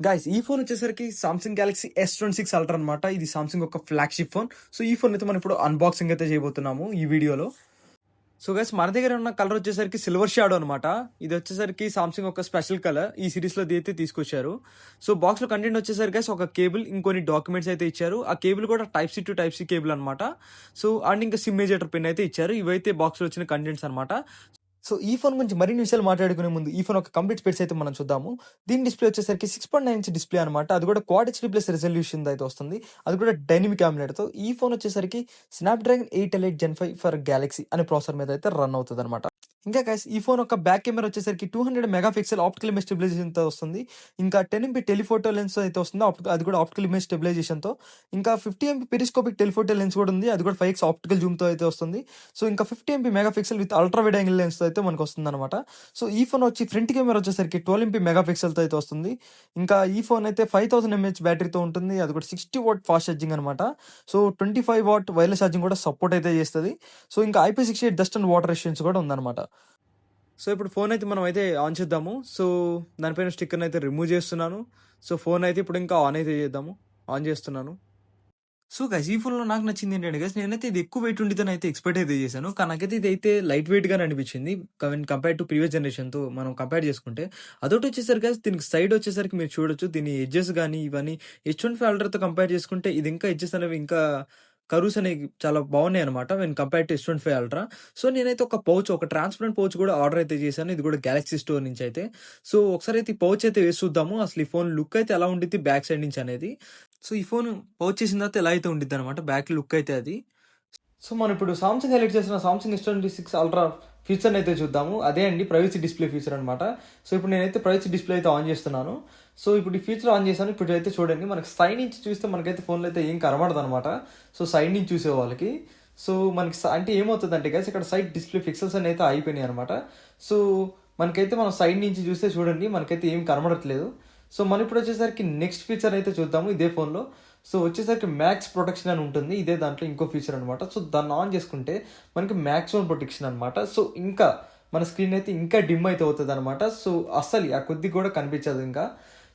Guys ఈ phone వచ్చేసరికి Samsung Galaxy S26 ultra అనమాట. ఇది సామ్సంగ్ ఒక ఫ్లాగ్షిప్ ఫోన్. సో ఈ ఫోన్ అయితే మనం ఇప్పుడు అన్బాక్సింగ్ అయితే చేయబోతున్నాము ఈ వీడియోలో. సో గైస్ మన దగ్గర ఉన్న కలర్ వచ్చేసరికి సిల్వర్ షాడో అనమాట. ఇది వచ్చేసరికి సామ్సంగ్ ఒక స్పెషల్ కలర్ ఈ సిరీస్ లో అయితే తీసుకొచ్చారు. సో బాక్స్ లో కంటెంట్ వచ్చేసరికి గైస్ ఒక కేబుల్, ఇంకొన్ని డాక్యుమెంట్స్ అయితే ఇచ్చారు. ఆ కేబుల్ కూడా type C to type C cable అనమాట. సో అండ్ ఇంకా సిమ్ మేజర్ పిన్ అయితే ఇచ్చారు. ఇవైతే బాక్స్ లో వచ్చిన కంటెంట్స్ అనమాట. సో ఈ ఫోన్ గురించి మరిన్ని విషయాలు మాట్లాడుకునే ముందు ఈ ఫోన్ ఒక కంప్లీట్ స్పెక్స్ అయితే మనం చూద్దాము. దీని డిస్ప్లే వచ్చేసరికి 6.9 ఇంచ్ డిస్ప్లే అనమాట. అది కూడా క్వాడ్ హెచ్డీ ప్లస్ రెజల్యూషన్ అయితే వస్తుంది. అది కూడా డైనమిక్ AMOLED తో. ఈ ఫోన్ వచ్చేసరికి స్నాప్డ్రాగన్ 8 Gen 5 ఫర్ గెలాక్సీ అనే ప్రాసెసర్ మీద అయితే రన్ అవుతుంది అనమాట. ఇంకా గైస్ ఈ ఫోన్ ఒక బ్యాక్ కెమెరా వచ్చేసరికి 200 మెగాపిక్సెల్ ఆప్టికల్ ఇమేజ్ స్టెబిలైజేషన్ తో వస్తుంది. ఇంకా 10 MP టెలిఫోటో లెన్స్ అయితే వస్తుంది. అది కూడా ఆప్టికల్ ఇమేజ్ స్టెబిలైజేషన్ తో. ఇంకా 50 MP పెరిస్కోపిక్ టెలిఫోటో లెన్స్ కూడా ఉంది. అది కూడా 5x ఆప్టికల్ జూమ్ తో అయితే వస్తుంది. సో ఇంకా 50 MP megapixel with ultra wide angle lens తో అయితే మనకు వస్తుంది అనమాట. సో ఈ ఫోన్ వచ్చి ఫ్రంట్ కెమెరా వచ్చేసరికి 12 MP మెగాపిక్సెల్ తో అయితే వస్తుంది. ఇంకా ఈ ఫోన్ అయితే 5000 mAh బ్యాటరీతో ఉంటుంది. అది కూడా 60 వాట్ ఫాస్ట్ ఛార్జింగ్ అనమాట. సో 25 వాట్ వైర్లెస్ ఛార్జింగ్ కూడా సపోర్ట్ అయితే చేస్తుంది. సో ఇంకా IP68 dust and water resistance కూడా ఉందన్నమాట. సో ఇప్పుడు ఫోన్ అయితే మనం అయితే ఆన్ చేద్దాము. సో దానిపైన స్టిక్కర్ని అయితే రిమూవ్ చేస్తున్నాను. సో ఫోన్ అయితే ఇప్పుడు ఇంకా ఆన్ అయితే చేద్దాము. ఆన్ చేస్తున్నాను. సో గైస్ ఈ ఫోన్లో నాకు నచ్చింది ఏంటంటే గైస్, నేనైతే ఇది ఎక్కువ వెయిట్ ఉండితేనే అయితే ఎక్స్పెక్ట్ అయితే చేశాను. కానీ నాకైతే ఇది అయితే లైట్ వెయిట్ గానే అనిపించింది. కంపేర్ టు ప్రీవియస్ జనరేషన్ తో మనం కంపేర్ చేసుకుంటే. అదొకటి వచ్చేసరికి గైస్, దీనికి సైడ్ వచ్చేసరికి మీరు చూడొచ్చు, దీని ఎడ్జెస్ కానీ ఇవన్నీ H1 తో కంపేర్ చేసుకుంటే ఇది ఇంకా ఎడ్జెస్ అనేవి ఇంకా కర్వ్స్ అనేవి చాలా బాగున్నాయి అనమాట when compare to S25 ultra. So నేనైతే ఒక పౌచ్, ఒక ట్రాన్స్పరెంట్ పౌచ్ కూడా ఆర్డర్ అయితే చేశాను. ఇది కూడా గెలాక్సీ స్టోర్ నుంచి అయితే. సో ఒకసారి అయితే ఈ పౌచ్ అయితే వేసి చూద్దాము అసలు ఈ ఫోన్ లుక్ అయితే ఎలా ఉండిద్ది బ్యాక్ సైడ్ నుంచి అనేది. సో ఈ ఫోన్ పౌచ్ చేసిన తర్వాత ఎలా అయితే ఉండిద్ది అనమాట బ్యాక్ లుక్ అయితే అది. సో మనం ఇప్పుడు సామ్సంగ్ హైలైట్ చేసిన సామ్సంగ్ S26 అల్ట్రా ఫీచర్ అయితే చూద్దాము. అదే అండి ప్రైవసీ డిస్ప్లే ఫీచర్ అనమాట. సో ఇప్పుడు నేనైతే ప్రైవసీ డిస్ప్లే అయితే ఆన్ చేస్తున్నాను. సో ఇప్పుడు ఈ ఫీచర్ ఆన్ చేశాను. ఇప్పుడు అయితే చూడండి, మనకి సైడ్ నుంచి చూస్తే మనకైతే ఫోన్లో అయితే ఏం కనబడదు అనమాట. సో సైడ్ నుంచి చూసే వాళ్ళకి సో మనకి అంటే ఏమవుతుంది అంటే గైస్, ఇక్కడ సైడ్ డిస్ప్లే పిక్సెల్స్ అని అయితే అయిపోయినాయి అనమాట. సో మనకైతే మనం సైడ్ నుంచి చూస్తే చూడండి మనకైతే ఏం కనబడట్లేదు. సో మనం ఇప్పుడు వచ్చేసరికి నెక్స్ట్ ఫీచర్ అయితే చూద్దాము ఇదే ఫోన్లో. సో వచ్చేసరికి మ్యాక్స్ ప్రొటెక్షన్ అని ఉంటుంది. ఇదే దాంట్లో ఇంకో ఫీచర్ అనమాట. సో దాన్ని ఆన్ చేసుకుంటే మనకి మ్యాక్సిమం ప్రొటెక్షన్ అనమాట. సో ఇంకా మన స్క్రీన్ అయితే ఇంకా డిమ్ అయితే అవుతుంది అనమాట. సో అస్సలు ఆ కొద్ది కూడా కనిపించదు ఇంకా.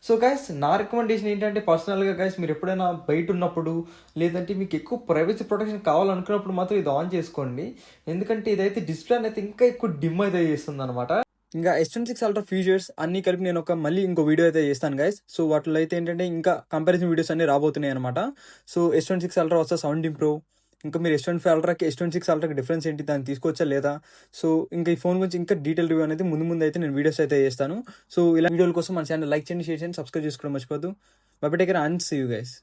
సో గైస్ నా రికమెండేషన్ ఏంటంటే పర్సనల్గా గైస్, మీరు ఎప్పుడైనా బయట ఉన్నప్పుడు లేదంటే మీకు ఎక్కువ ప్రైవసీ ప్రొటెక్షన్ కావాలనుకున్నప్పుడు మాత్రం ఇది ఆన్ చేసుకోండి. ఎందుకంటే ఇదైతే డిస్ప్లే అయితే ఇంకా ఎక్కువ డిమ్ అయితే చేస్తుంది అనమాట. ఇంకా S26 అల్ట్రా ఫీచర్స్ అన్ని కలిపి నేను మళ్ళీ ఇంకో వీడియో అయితే చేస్తాను గైస్. సో వాటిలో అయితే ఏంటంటే ఇంకా కంపారిజన్ వీడియోస్ అన్ని రాబోతున్నాయి అనమాట. సో S26 అల్ట్రా వస్తే 17 Pro, ఇంకా మీరు S25 అల్ట్రాకి S26 అల్ట్రాకి డిఫరెన్స్ ఏంటి, దాన్ని తీసుకోవచ్చా లేదా. సో ఇంకా ఈ ఫోన్ గురించి ఇంకా డీటెయిల్ రివ్యూ అనేది ముందు అయితే నేను వీడియోస్ అయితే చేస్తాను. సో ఇలా వీడియోల కోసం మన ఛానల్ లైక్ చేయండి, షేర్ చేయండి, సబ్స్క్రైబ్ చేసుకోవడం మర్చిపోద్దు. Bye bye, take care and see you guys.